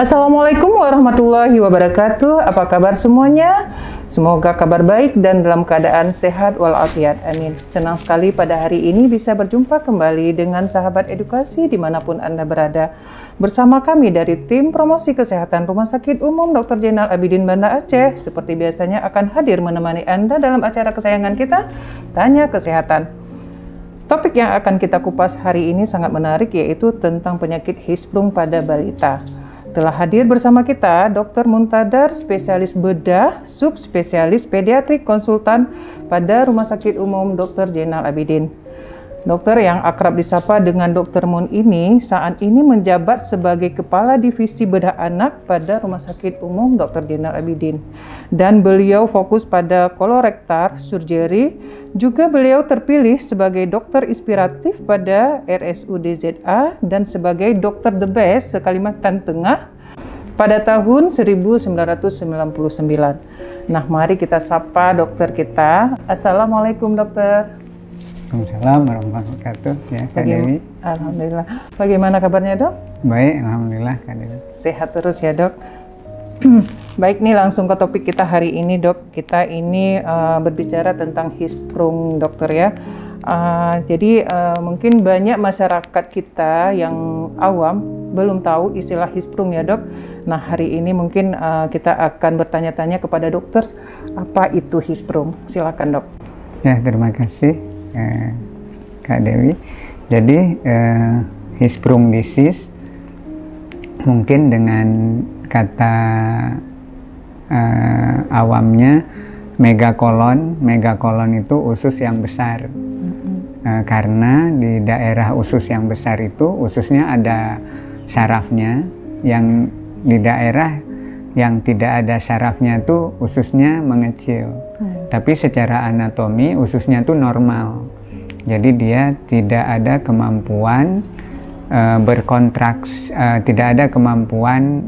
Assalamualaikum warahmatullahi wabarakatuh. Apa kabar semuanya? Semoga kabar baik dan dalam keadaan sehat walafiat. Amin. Senang sekali pada hari ini bisa berjumpa kembali dengan sahabat edukasi dimanapun Anda berada. Bersama kami dari tim promosi kesehatan Rumah Sakit Umum Dr. Zainal Abidin Banda Aceh, seperti biasanya akan hadir menemani Anda dalam acara kesayangan kita, Tanya Kesehatan. Topik yang akan kita kupas hari ini sangat menarik, yaitu tentang penyakit hisprung pada balita. Telah hadir bersama kita Dr. Muntadar, spesialis bedah, subspesialis pediatrik konsultan pada Rumah Sakit Umum Dr. Zainal Abidin. Dokter yang akrab disapa dengan Dr. Mun ini saat ini menjabat sebagai Kepala Divisi Bedah Anak pada Rumah Sakit Umum Dr. Zainal Abidin. Dan beliau fokus pada kolorektal surgery. Juga beliau terpilih sebagai dokter inspiratif pada RSUD-ZA dan sebagai dokter the best se-Kalimantan Tengah pada tahun 1999. Nah, mari kita sapa dokter kita. Assalamualaikum dokter. Waalaikumsalam warahmatullahi wabarakatuh. Ya, Kak Dewi. Alhamdulillah. Bagaimana kabarnya dok? Baik, alhamdulillah Kak Dewi. Sehat terus ya dok. Baik, nih langsung ke topik kita hari ini dok. Kita ini berbicara tentang hisprung dokter ya. Jadi mungkin banyak masyarakat kita yang awam belum tahu istilah hisprung ya dok. Nah, hari ini mungkin kita akan bertanya-tanya kepada dokter, apa itu hisprung? Silakan dok. Ya, terima kasih Kak Dewi. Jadi hisprung disease mungkin dengan kata awamnya megakolon. Megakolon itu usus yang besar. Karena di daerah usus yang besar itu ususnya ada sarafnya, yang di daerah yang tidak ada sarafnya itu ususnya mengecil. Tapi secara anatomi ususnya itu normal. Jadi dia tidak ada kemampuan berkontraksi, tidak ada kemampuan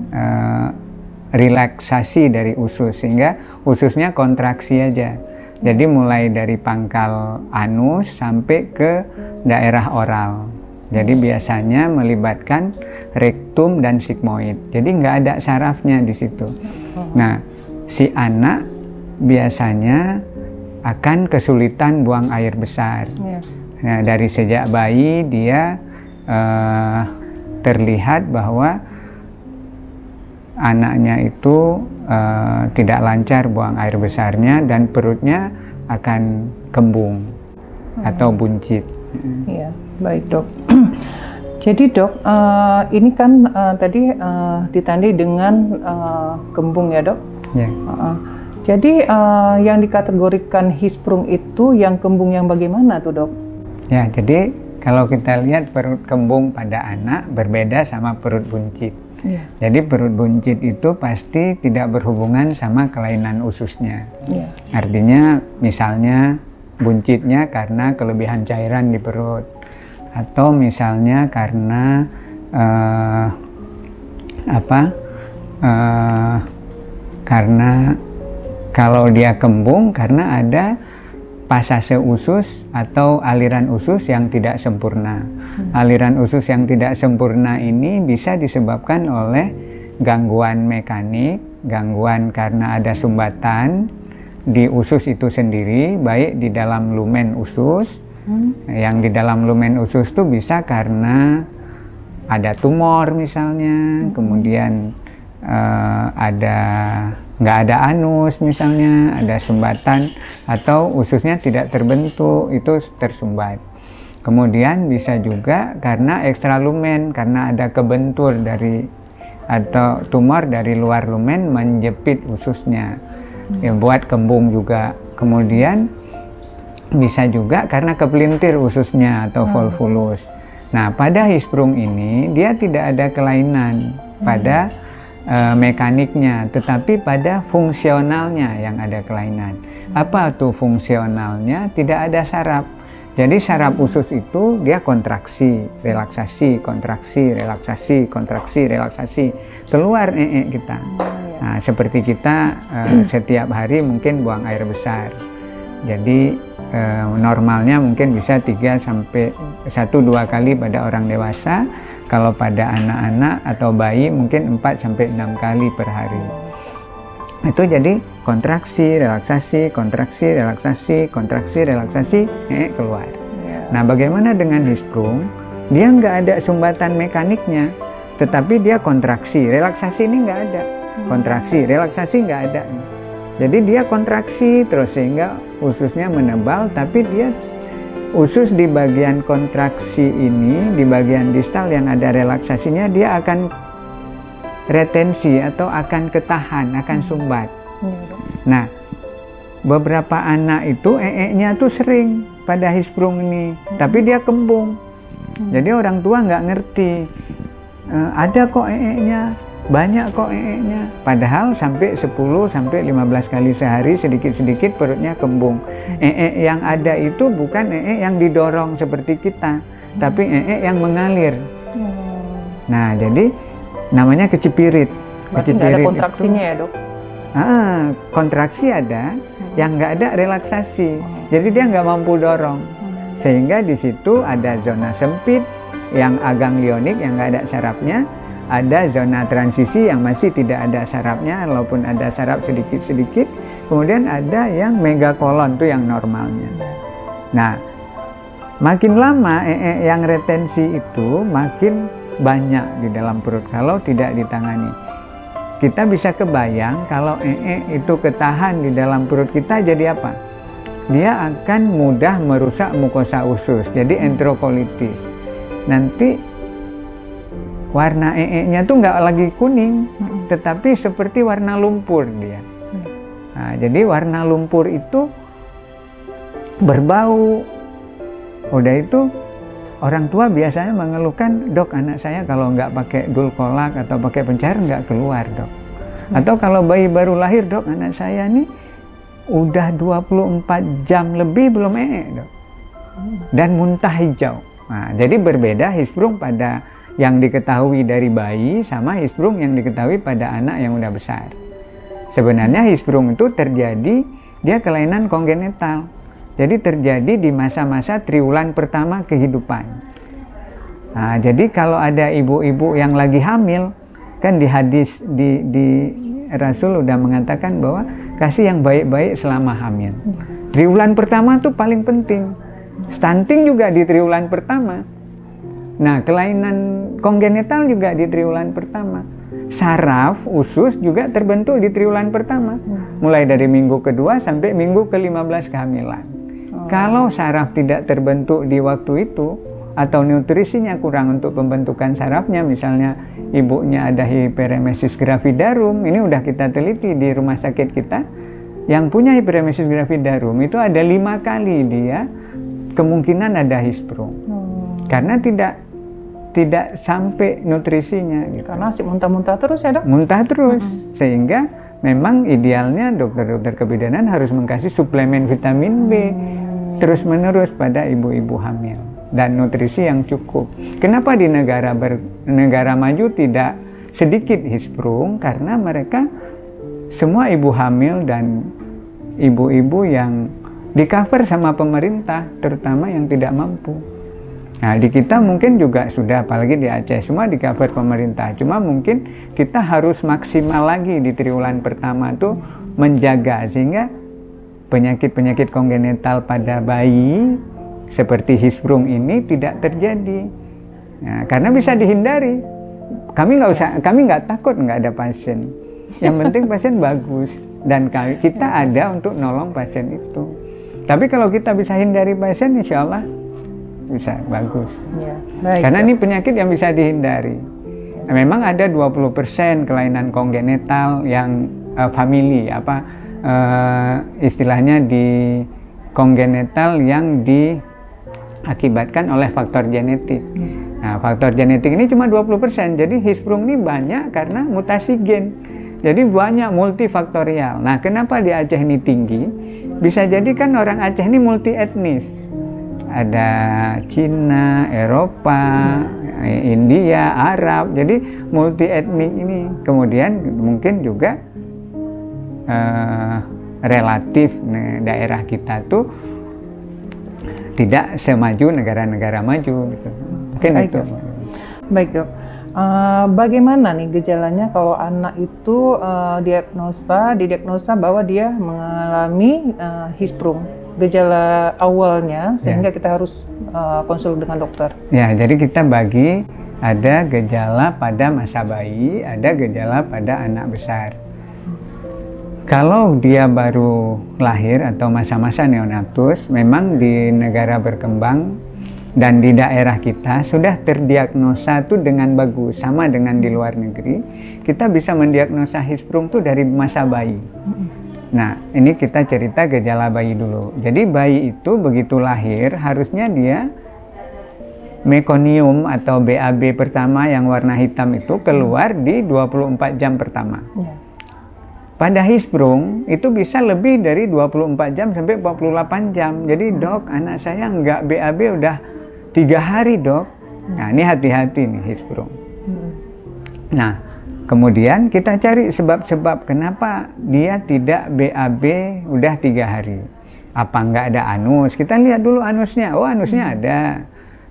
relaksasi dari usus, sehingga ususnya kontraksi aja. Jadi mulai dari pangkal anus sampai ke daerah oral. Jadi biasanya melibatkan rektum dan sigmoid. Jadi nggak ada sarafnya di situ. Nah, si anak biasanya akan kesulitan buang air besar. Nah, dari sejak bayi dia terlihat bahwa anaknya itu tidak lancar buang air besarnya dan perutnya akan kembung atau buncit. Iya, baik dok. Jadi dok, ini kan tadi ditandai dengan kembung ya dok? Ya. Jadi yang dikategorikan hisprung itu yang kembung yang bagaimana tuh dok? Ya, jadi kalau kita lihat perut kembung pada anak berbeda sama perut buncit. Ya. Jadi perut buncit itu pasti tidak berhubungan sama kelainan ususnya. Ya. Artinya misalnya buncitnya karena kelebihan cairan di perut, atau misalnya karena karena kalau dia kembung karena ada pasase usus atau aliran usus yang tidak sempurna. Aliran usus yang tidak sempurna ini bisa disebabkan oleh gangguan mekanik, gangguan karena ada sumbatan di usus itu sendiri, baik di dalam lumen usus. Yang di dalam lumen usus itu bisa karena ada tumor misalnya, kemudian nggak ada anus misalnya, ada sumbatan, atau ususnya tidak terbentuk, itu tersumbat. Kemudian bisa juga karena ekstralumen, karena ada kebentur dari atau tumor dari luar lumen menjepit ususnya, yang buat kembung juga. Kemudian bisa juga karena kepelintir ususnya atau volvulus. Nah, pada hisprung ini dia tidak ada kelainan pada mekaniknya, tetapi pada fungsionalnya yang ada kelainan. Apa tuh fungsionalnya? Tidak ada saraf. Jadi saraf usus itu dia kontraksi, relaksasi, kontraksi, relaksasi, kontraksi, relaksasi. Keluar kita. Nah, seperti kita setiap hari mungkin buang air besar. Jadi normalnya mungkin bisa 3 sampai 1-2 kali pada orang dewasa. Kalau pada anak-anak atau bayi mungkin 4-6 kali per hari. Itu jadi kontraksi, relaksasi, kontraksi, relaksasi, kontraksi, relaksasi, keluar. Nah, bagaimana dengan Hirsprung? Dia nggak ada sumbatan mekaniknya, tetapi dia kontraksi, relaksasi ini nggak ada. Kontraksi, relaksasi nggak ada. Jadi dia kontraksi terus sehingga ususnya menebal, tapi dia usus di bagian kontraksi ini, di bagian distal yang ada relaksasinya, dia akan retensi atau akan ketahan, akan sumbat. Nah, beberapa anak itu nya tuh sering pada Hirsprung ini, tapi dia kembung. Jadi orang tua nggak ngerti, ada kok nya, banyak kok nya. Padahal sampai 10-15 kali sehari sedikit-sedikit perutnya kembung. Yang ada itu bukan yang didorong seperti kita, tapi yang mengalir. Nah, jadi namanya kecipirit. Berarti nggak ada kontraksinya itu, ya dok? Kontraksi ada, yang nggak ada relaksasi. Jadi dia nggak mampu dorong. Sehingga di situ ada zona sempit yang aganglionik yang nggak ada sarafnya, ada zona transisi yang masih tidak ada sarafnya, walaupun ada saraf sedikit-sedikit. Kemudian ada yang megakolon tuh yang normalnya. Nah, makin lama yang retensi itu makin banyak di dalam perut kalau tidak ditangani. Kita bisa kebayang kalau itu ketahan di dalam perut kita jadi apa? Dia akan mudah merusak mukosa usus, jadi enterokolitis. Nanti warna nya tuh nggak lagi kuning, tetapi seperti warna lumpur dia. Nah, jadi warna lumpur itu berbau. Udah itu orang tua biasanya mengeluhkan, dok anak saya kalau nggak pakai dulkolak atau pakai pencair nggak keluar dok. Atau kalau bayi baru lahir, dok anak saya nih udah 24 jam lebih belum dok. Dan muntah hijau. Nah, jadi berbeda Hirsprung pada yang diketahui dari bayi sama Hirsprung yang diketahui pada anak yang udah besar. Sebenarnya Hirsprung itu terjadi, dia kelainan kongenital. Jadi terjadi di masa-masa triwulan pertama kehidupan. Nah, jadi kalau ada ibu-ibu yang lagi hamil, kan di hadis di Rasul udah mengatakan bahwa kasih yang baik-baik selama hamil. Triwulan pertama tuh paling penting. Stunting juga di triwulan pertama. Nah, kelainan kongenital juga di triwulan pertama. Saraf usus juga terbentuk di triwulan pertama. Mulai dari minggu kedua sampai minggu ke-15 kehamilan. Kalau saraf tidak terbentuk di waktu itu, atau nutrisinya kurang untuk pembentukan sarafnya, misalnya ibunya ada hiperemesis gravidarum, ini udah kita teliti di rumah sakit kita, yang punya hiperemesis gravidarum itu ada 5 kali dia kemungkinan ada Hirsprung. Karena tidak sampai nutrisinya gitu. Karena masih muntah-muntah terus ya dok? Muntah terus, sehingga memang idealnya dokter-dokter kebidanan harus mengkasih suplemen vitamin B terus-menerus pada ibu-ibu hamil dan nutrisi yang cukup. Kenapa di negara maju tidak sedikit Hirsprung? Karena mereka semua ibu hamil dan ibu-ibu yang di cover sama pemerintah, terutama yang tidak mampu. Nah, di kita mungkin juga sudah, apalagi di Aceh, semua di cover pemerintah. Cuma mungkin kita harus maksimal lagi di triwulan pertama tuh menjaga sehingga penyakit-penyakit kongenital pada bayi seperti Hirsprung ini tidak terjadi. Nah, karena bisa dihindari. Kami nggak takut nggak ada pasien. Yang penting pasien bagus dan kita ada untuk nolong pasien itu. Tapi kalau kita bisa hindari pasien, insya Allah bisa bagus. Ya, baik, karena ini penyakit yang bisa dihindari. Nah, memang ada 20% kelainan kongenital yang famili, istilahnya di kongenital yang diakibatkan oleh faktor genetik. Nah, faktor genetik ini cuma 20%. Jadi Hirsprung ini banyak karena mutasi gen. Jadi banyak multifaktorial. Nah, kenapa di Aceh ini tinggi? Bisa jadi kan orang Aceh ini multi etnis. Ada Cina, Eropa, India, Arab. Jadi multi etnik ini. Kemudian mungkin juga relatif daerah kita tuh tidak semaju negara-negara maju gitu. Mungkin itu. Baik dok, bagaimana nih gejalanya kalau anak itu didiagnosa bahwa dia mengalami Hirschsprung, gejala awalnya sehingga kita harus konsul dengan dokter? Ya, jadi kita bagi ada gejala pada masa bayi, ada gejala pada anak besar. Kalau dia baru lahir atau masa-masa neonatus, memang di negara berkembang dan di daerah kita sudah terdiagnosa tuh dengan bagus, sama dengan di luar negeri. Kita bisa mendiagnosa Hirschsprung tuh dari masa bayi. Nah, ini kita cerita gejala bayi dulu. Jadi bayi itu begitu lahir harusnya dia mekonium atau BAB pertama yang warna hitam itu keluar di 24 jam pertama. Pada Hirschsprung itu bisa lebih dari 24 jam sampai 48 jam. Jadi dok, anak saya nggak BAB udah 3 hari dok. Nah ini hati-hati nih Hirschsprung. Nah kemudian kita cari sebab-sebab kenapa dia tidak BAB udah 3 hari. Apa nggak ada anus? Kita lihat dulu anusnya. Oh anusnya ada.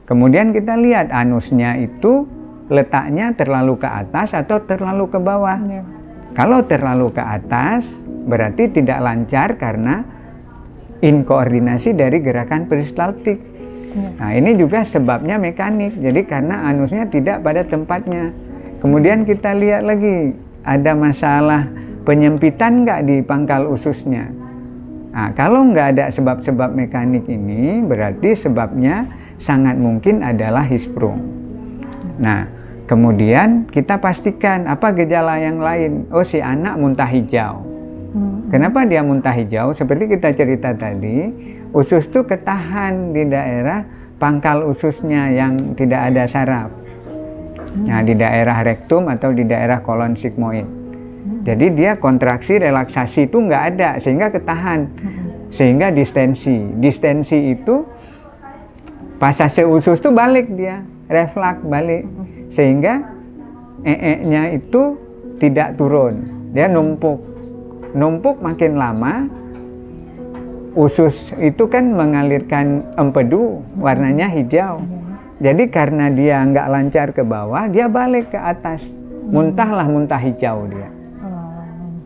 Kemudian kita lihat anusnya itu letaknya terlalu ke atas atau terlalu ke bawah. Kalau terlalu ke atas berarti tidak lancar karena inkoordinasi dari gerakan peristaltik. Nah ini juga sebabnya mekanik, jadi karena anusnya tidak pada tempatnya. Kemudian kita lihat lagi ada masalah penyempitan nggak di pangkal ususnya. Nah kalau nggak ada sebab-sebab mekanik ini berarti sebabnya sangat mungkin adalah Hirschsprung. Nah kemudian kita pastikan apa gejala yang lain. Oh si anak muntah hijau. Kenapa dia muntah hijau? Seperti kita cerita tadi, usus itu ketahan di daerah pangkal ususnya yang tidak ada saraf. Nah di daerah rektum atau di daerah kolon sigmoid. Jadi dia kontraksi relaksasi itu nggak ada sehingga ketahan. Sehingga distensi. Distensi itu pasase usus itu balik dia, refleks balik. Sehingga nya itu tidak turun, dia numpuk makin lama. Usus itu kan mengalirkan empedu warnanya hijau, jadi karena dia nggak lancar ke bawah dia balik ke atas, muntah hijau dia.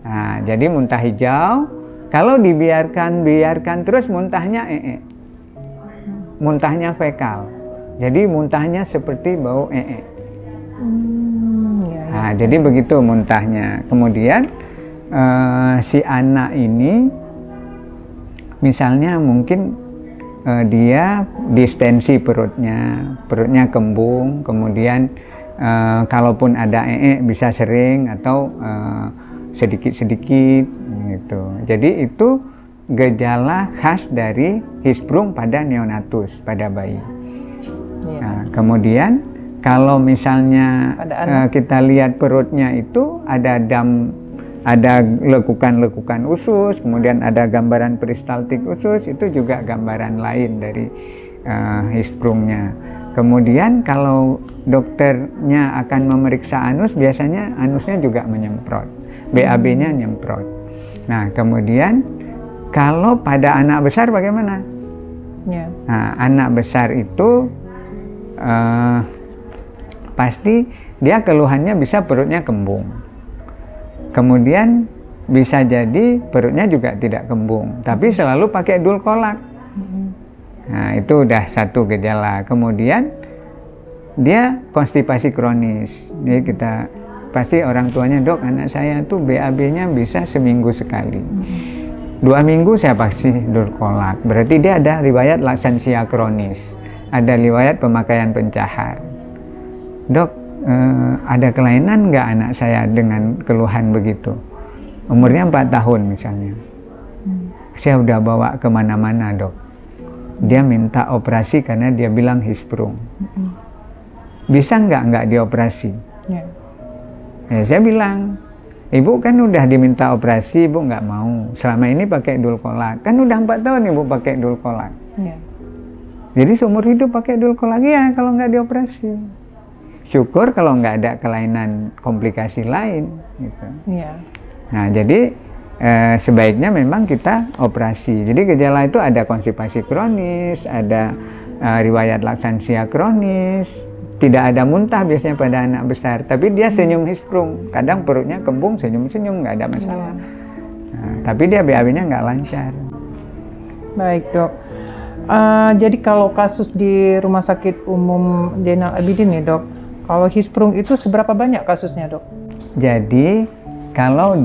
Nah jadi muntah hijau kalau dibiarkan terus muntahnya muntahnya fekal, jadi muntahnya seperti bau Nah, jadi begitu muntahnya. Kemudian si anak ini misalnya mungkin dia distensi perutnya kembung, kemudian kalaupun ada bisa sering atau sedikit-sedikit gitu. Jadi itu gejala khas dari Hirschsprung pada neonatus, pada bayi. Nah, kemudian kalau misalnya kita lihat perutnya itu ada lekukan-lekukan usus, kemudian ada gambaran peristaltik usus, itu juga gambaran lain dari Hirschsprungnya. Kemudian kalau dokternya akan memeriksa anus, biasanya anusnya juga menyemprot, BAB-nya nyemprot. Nah kemudian kalau pada anak besar bagaimana? Nah anak besar itu pasti dia keluhannya bisa perutnya kembung. Kemudian bisa jadi perutnya juga tidak kembung, tapi selalu pakai dulkolak. Nah itu udah satu gejala. Kemudian dia konstipasi kronis. Jadi kita pasti orang tuanya, dok anak saya tuh BAB-nya bisa seminggu sekali. 2 minggu saya pasti dulkolak. Berarti dia ada riwayat laksansia kronis, ada riwayat pemakaian pencahar. Dok, ada kelainan nggak anak saya dengan keluhan begitu? Umurnya 4 tahun misalnya. Saya udah bawa kemana-mana dok. Dia minta operasi karena dia bilang Hirschsprung. Bisa nggak dioperasi? Ya, saya bilang, ibu kan udah diminta operasi, ibu nggak mau. Selama ini pakai dulkolak. Kan udah 4 tahun ibu pakai dulkolak. Jadi seumur hidup pakai dulkolak ya kalau nggak dioperasi. Syukur kalau nggak ada kelainan komplikasi lain gitu. Nah jadi sebaiknya memang kita operasi. Jadi gejala itu ada konstipasi kronis, ada riwayat laksansia kronis, tidak ada muntah biasanya pada anak besar, tapi dia senyum hisprung. Kadang perutnya kembung, senyum-senyum, nggak ada masalah. Nah, tapi dia BAB-nya nggak lancar. Baik dok. Jadi kalau kasus di Rumah Sakit Umum Zainal Abidin nih dok, kalau hisprung itu seberapa banyak kasusnya dok? Jadi kalau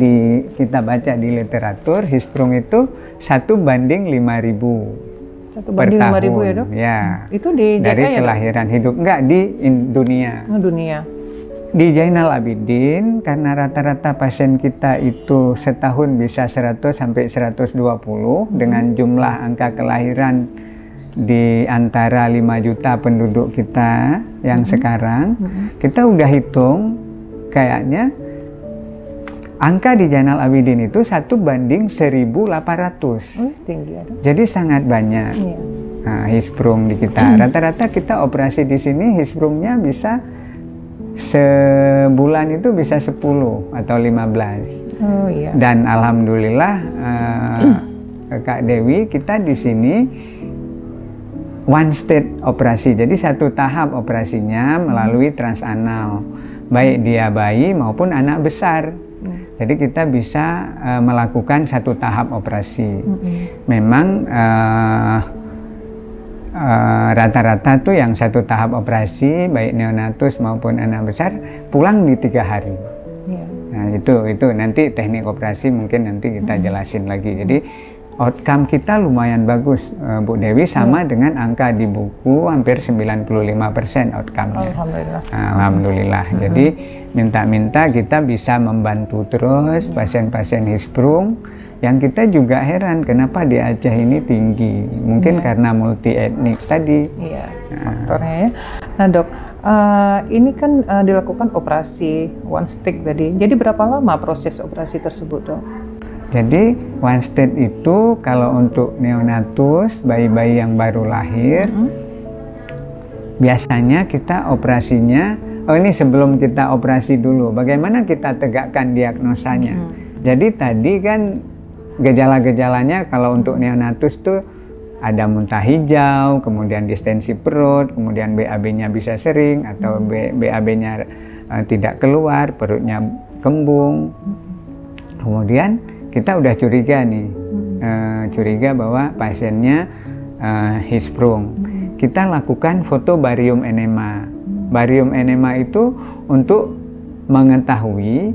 kita baca di literatur, hisprung itu 1/5.000 per tahun. 1/5.000 ya dok? Ya. Itu di JK dari ya, kelahiran dok? Hidup, enggak di dunia. Oh, dunia. Di Zainal Abidin, karena rata-rata pasien kita itu setahun bisa 100 sampai 120 dengan jumlah angka kelahiran di antara 5 juta penduduk kita yang sekarang, kita udah hitung kayaknya angka di Zainal Abidin itu 1/1.800. Oh, tinggi ya dok. Jadi sangat banyak. Iya. Nah, hisprung di kita. Rata-rata kita operasi di sini hisprungnya bisa sebulan itu bisa 10 atau 15. Oh iya. Dan alhamdulillah Kak Dewi, kita di sini one stage operasi. Jadi satu tahap operasinya melalui transanal, baik dia bayi maupun anak besar. Jadi kita bisa melakukan satu tahap operasi. Memang rata-rata tuh yang satu tahap operasi baik neonatus maupun anak besar pulang di 3 hari. Nah itu nanti teknik operasi mungkin nanti kita jelasin lagi. Jadi outcome kita lumayan bagus, Bu Dewi, sama dengan angka di buku hampir 95% outcome-nya. Alhamdulillah. Alhamdulillah. Jadi minta-minta kita bisa membantu terus pasien-pasien hisprung. Yang kita juga heran kenapa di Aceh ini tinggi, mungkin karena multi etnik tadi. Iya, faktornya ya. Nah dok, ini kan dilakukan operasi one stick tadi. Jadi berapa lama proses operasi tersebut dok? Jadi one stage itu kalau untuk neonatus, bayi-bayi yang baru lahir, biasanya kita operasinya, ini sebelum kita operasi dulu, bagaimana kita tegakkan diagnosanya. Jadi tadi kan gejala-gejalanya kalau untuk neonatus tuh ada muntah hijau, kemudian distensi perut, kemudian BAB-nya bisa sering atau BAB-nya tidak keluar, perutnya kembung. Kemudian kita udah curiga nih, curiga bahwa pasiennya hisprung. Kita lakukan foto barium enema. Barium enema itu untuk mengetahui,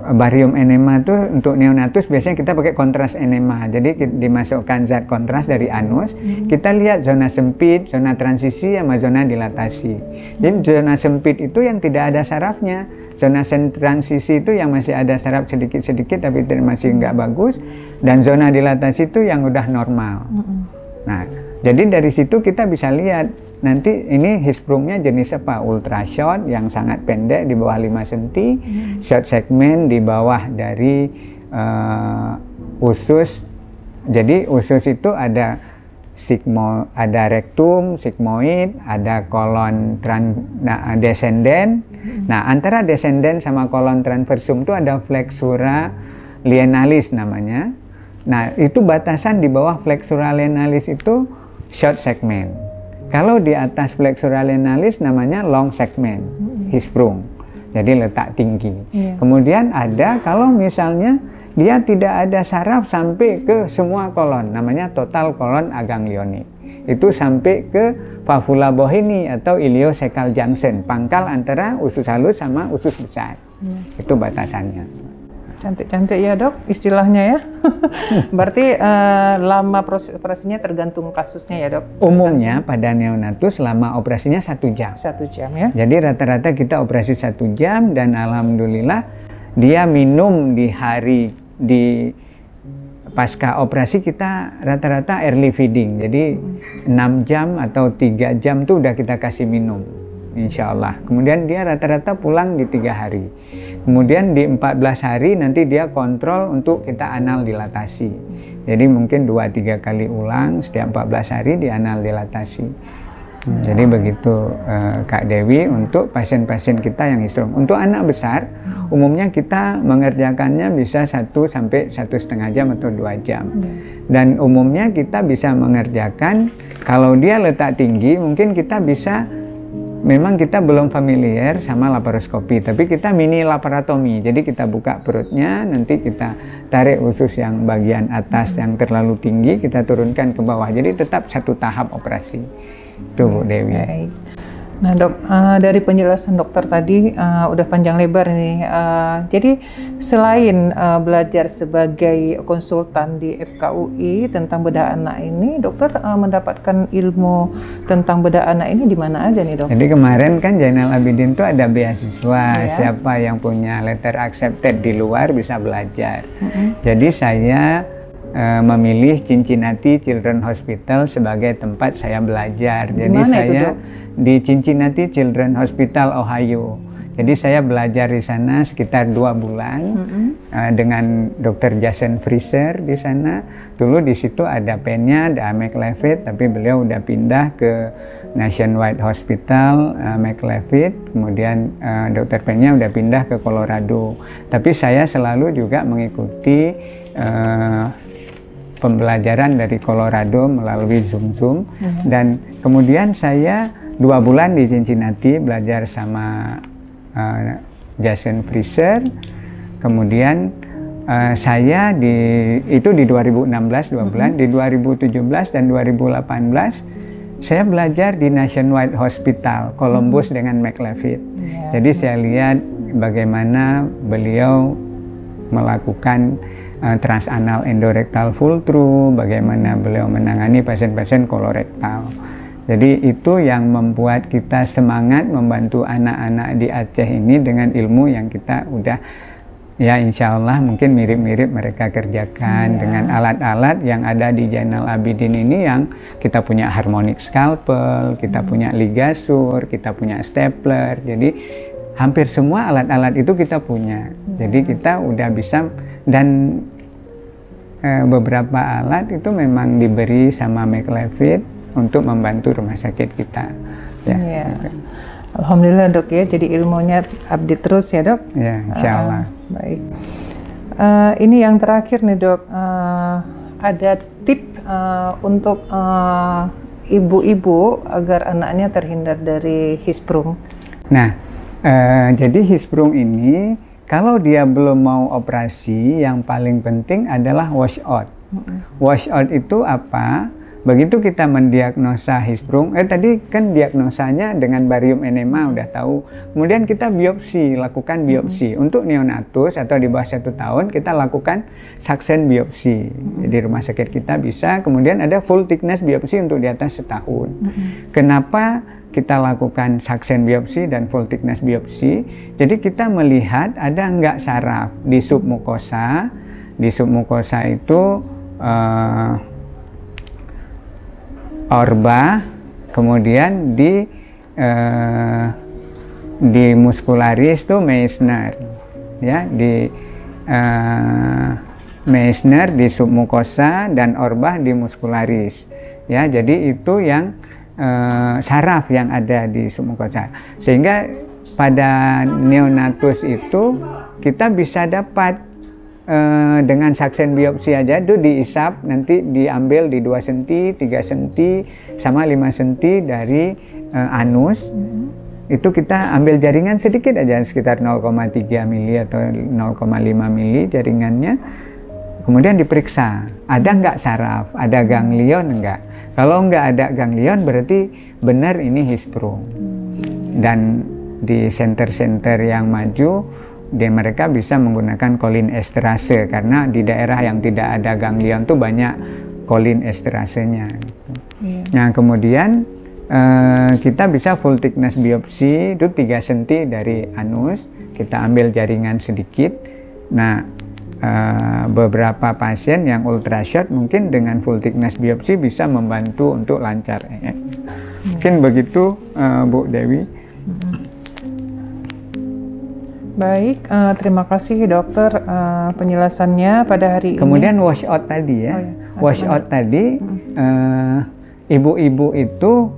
barium enema itu untuk neonatus biasanya kita pakai kontras enema. Jadi dimasukkan zat kontras dari anus, kita lihat zona sempit, zona transisi, sama zona dilatasi. Jadi zona sempit itu yang tidak ada sarafnya. Zona transisi itu yang masih ada saraf sedikit-sedikit tapi masih nggak bagus, dan zona dilatasi itu yang udah normal. Nah, jadi dari situ kita bisa lihat nanti ini hisprungnya jenis apa, ultrashort yang sangat pendek di bawah 5 cm, short segment di bawah dari usus. Jadi usus itu ada ada rektum, sigmoid, ada kolon descendent. Nah, antara descendent sama kolon transversum itu ada flexura lienalis namanya. Nah, itu batasan di bawah flexura lienalis itu short segment. Kalau di atas flexura lienalis namanya long segment, hisprung. Jadi letak tinggi. Kemudian ada kalau misalnya dia tidak ada saraf sampai ke semua kolon, namanya total kolon aganglionik. Itu sampai ke fafula bohini atau iliocekal junction, pangkal antara usus halus sama usus besar. Itu batasannya. Cantik-cantik ya dok istilahnya ya. Berarti lama proses operasinya tergantung kasusnya ya dok? Umumnya pada neonatus lama operasinya 1 jam. 1 jam ya. Jadi rata-rata kita operasi 1 jam dan alhamdulillah dia minum di pasca operasi kita rata-rata early feeding. Jadi 6 jam atau 3 jam tuh udah kita kasih minum. Insya Allah. Kemudian dia rata-rata pulang di 3 hari. Kemudian di 14 hari nanti dia kontrol untuk kita anal dilatasi. Jadi mungkin 2-3 kali ulang setiap 14 hari di anal dilatasi. Jadi begitu Kak Dewi untuk pasien-pasien kita yang hisprung. Untuk anak besar umumnya kita mengerjakannya bisa 1 sampai 1,5 jam atau 2 jam. Dan umumnya kita bisa mengerjakan kalau dia letak tinggi mungkin kita bisa memang kita belum familiar sama laparoskopi, tapi kita mini laparotomi. Jadi kita buka perutnya, nanti kita tarik usus yang bagian atas yang terlalu tinggi, kita turunkan ke bawah. Jadi tetap satu tahap operasi. Itu Bu Dewi. Baik. Nah dok, dari penjelasan dokter tadi udah panjang lebar nih. Jadi selain belajar sebagai konsultan di FKUI tentang bedah anak ini, dokter mendapatkan ilmu tentang bedah anak ini di mana aja nih dok? Jadi kemarin kan Zainal Abidin itu ada beasiswa, Ya. siapa yang punya letter accepted di luar bisa belajar. Jadi saya memilih Cincinnati Children's Hospital sebagai tempat saya belajar. Jadi Dimana saya itu, Dok? di Cincinnati Children's Hospital, Ohio. Jadi saya belajar di sana sekitar 2 bulan dengan Dr. Jason Fraser di sana. Dulu di situ ada pennya, ada McLeod, tapi beliau udah pindah ke Nationwide Hospital McLeod. Kemudian Dr. pennya udah pindah ke Colorado. Tapi saya selalu juga mengikuti pembelajaran dari Colorado melalui Zoom. Dan kemudian saya 2 bulan di Cincinnati belajar sama Jason Fraser. Kemudian saya itu di 2016 2 bulan, di 2017 dan 2018 saya belajar di Nationwide Hospital Columbus dengan McLeod. Jadi saya lihat bagaimana beliau melakukan transanal endorektal full through, bagaimana beliau menangani pasien-pasien kolorektal. Jadi itu yang membuat kita semangat membantu anak-anak di Aceh ini dengan ilmu yang kita udah ya insya Allah mungkin mirip-mirip mereka kerjakan dengan alat-alat yang ada di Zainal Abidin ini, yang kita punya harmonic scalpel, kita punya ligasur, kita punya stapler. Jadi hampir semua alat-alat itu kita punya. Jadi kita udah bisa, dan beberapa alat itu memang diberi sama McLeod untuk membantu rumah sakit kita. Ya. Alhamdulillah dok ya, jadi ilmunya update terus ya dok. Ya, insya Allah. Baik. Ini yang terakhir nih dok, ada tip untuk ibu-ibu agar anaknya terhindar dari hisprum. Nah, jadi hisprum ini kalau dia belum mau operasi, yang paling penting adalah wash out. Wash out itu apa? Begitu kita mendiagnosa hisprum, tadi kan diagnosanya dengan barium enema udah tahu. Kemudian kita biopsi, lakukan biopsi. Untuk neonatus atau di bawah 1 tahun kita lakukan suction biopsi. Di rumah sakit kita bisa. Kemudian ada full thickness biopsi untuk di atas 1 tahun. Kenapa kita lakukan suction biopsi dan full thickness biopsi? Jadi kita melihat ada nggak saraf di submukosa. Di submukosa itu orba, kemudian di muscularis itu Meissner, ya, di Meissner di submukosa dan orba di muscularis, ya. Jadi itu yang saraf yang ada di submukosa, sehingga pada neonatus itu kita bisa dapat dengan suction biopsi aja itu diisap, nanti diambil di 2 cm, 3 cm, sama 5 cm dari anus. Itu kita ambil jaringan sedikit aja, sekitar 0,3 mili atau 0,5 mili jaringannya. Kemudian diperiksa, ada nggak saraf, ada ganglion enggak. Kalau nggak ada ganglion berarti benar ini hisprum. Dan di center-center yang maju, mereka bisa menggunakan cholinesterase, karena di daerah yang tidak ada ganglion tuh banyak cholinesterasenya. Nah kemudian kita bisa full thickness biopsi, itu 3 cm dari anus, kita ambil jaringan sedikit. Nah beberapa pasien yang ultrashot mungkin dengan full thickness biopsi bisa membantu untuk lancar. Mungkin begitu Bu Dewi. Baik, terima kasih dokter penjelasannya pada hari ini. Kemudian wash out tadi ya. Wash out tadi ibu-ibu itu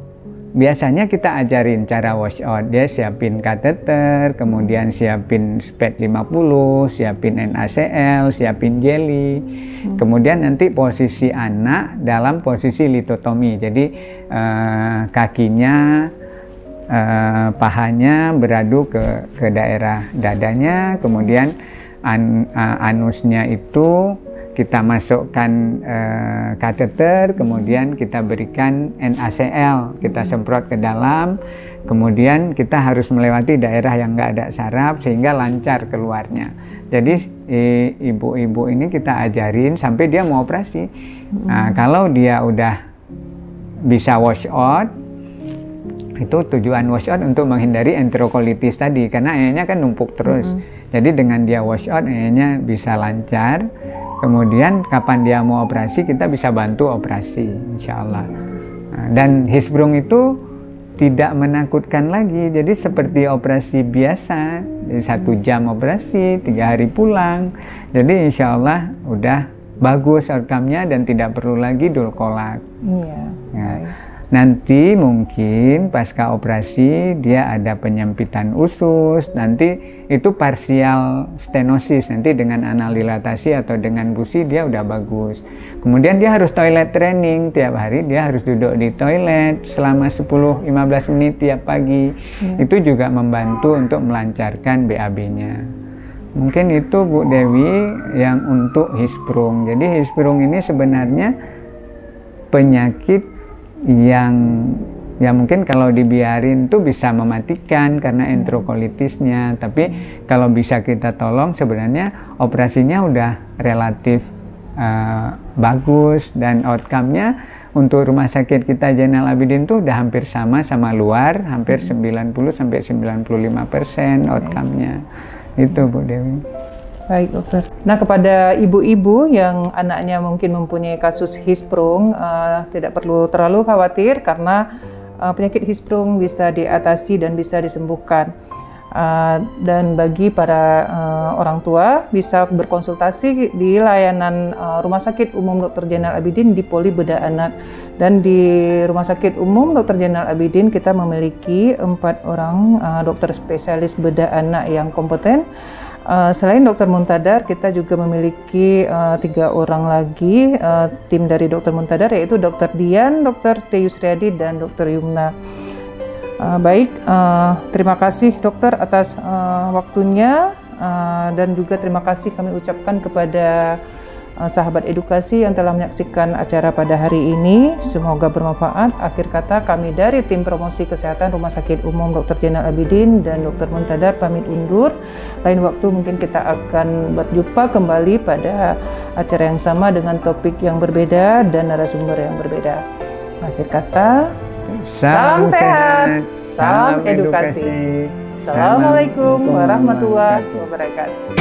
biasanya kita ajarin cara wash out. Dia siapin kateter, kemudian siapin SPED 50, siapin NaCl, siapin jelly. Kemudian nanti posisi anak dalam posisi litotomi. Jadi kakinya pahanya beradu ke daerah dadanya, kemudian anusnya itu kita masukkan kateter, kemudian kita berikan NaCl, kita semprot ke dalam, kemudian kita harus melewati daerah yang nggak ada saraf sehingga lancar keluarnya. Jadi ibu-ibu ini kita ajarin sampai dia mau operasi. Nah, kalau dia udah bisa wash out, itu tujuan wash out untuk menghindari enterokolitis tadi, karena airnya kan numpuk terus. Jadi dengan dia wash out, airnya bisa lancar. Kemudian kapan dia mau operasi, kita bisa bantu operasi, insya Allah. Nah, dan Hisprung itu tidak menakutkan lagi, jadi seperti operasi biasa, jadi 1 jam operasi, 3 hari pulang. Jadi insya Allah udah bagus outcome-nya dan tidak perlu lagi dulkolak. Iya. Nah, nanti mungkin pasca operasi dia ada penyempitan usus, nanti itu parsial stenosis, nanti dengan anal dilatasi atau dengan busi dia udah bagus. Kemudian dia harus toilet training, tiap hari dia harus duduk di toilet selama 10-15 menit tiap pagi. Itu juga membantu untuk melancarkan BAB-nya. Mungkin itu Bu Dewi yang untuk Hisprung. Jadi Hisprung ini sebenarnya penyakit yang ya mungkin kalau dibiarin tuh bisa mematikan karena enterokolitisnya, tapi kalau bisa kita tolong sebenarnya operasinya udah relatif bagus dan outcome-nya untuk rumah sakit kita Zainal Abidin tuh udah hampir sama luar, hampir 90-95% outcome-nya. Itu Bu Dewi. Baik dokter. Nah, kepada ibu-ibu yang anaknya mungkin mempunyai kasus Hisprung, tidak perlu terlalu khawatir karena penyakit Hisprung bisa diatasi dan bisa disembuhkan. Dan bagi para orang tua bisa berkonsultasi di layanan Rumah Sakit Umum Dr. Zainal Abidin di Poli Bedah Anak. Dan di Rumah Sakit Umum Dr. Zainal Abidin kita memiliki 4 orang dokter spesialis bedah anak yang kompeten. Selain Dr. Muntadar, kita juga memiliki 3 orang lagi tim dari Dr. Muntadar, yaitu Dr. Dian, Dr. T. Yusriadi, dan Dr. Yumna. Baik, terima kasih dokter atas waktunya, dan juga terima kasih kami ucapkan kepada sahabat edukasi yang telah menyaksikan acara pada hari ini. Semoga bermanfaat. Akhir kata kami dari tim promosi kesehatan Rumah Sakit Umum Dr. Zainal Abidin dan Dr. Muntadar pamit undur. Lain waktu mungkin kita akan berjumpa kembali pada acara yang sama dengan topik yang berbeda dan narasumber yang berbeda. Akhir kata, salam sehat, salam edukasi. Assalamualaikum warahmatullahi wabarakatuh.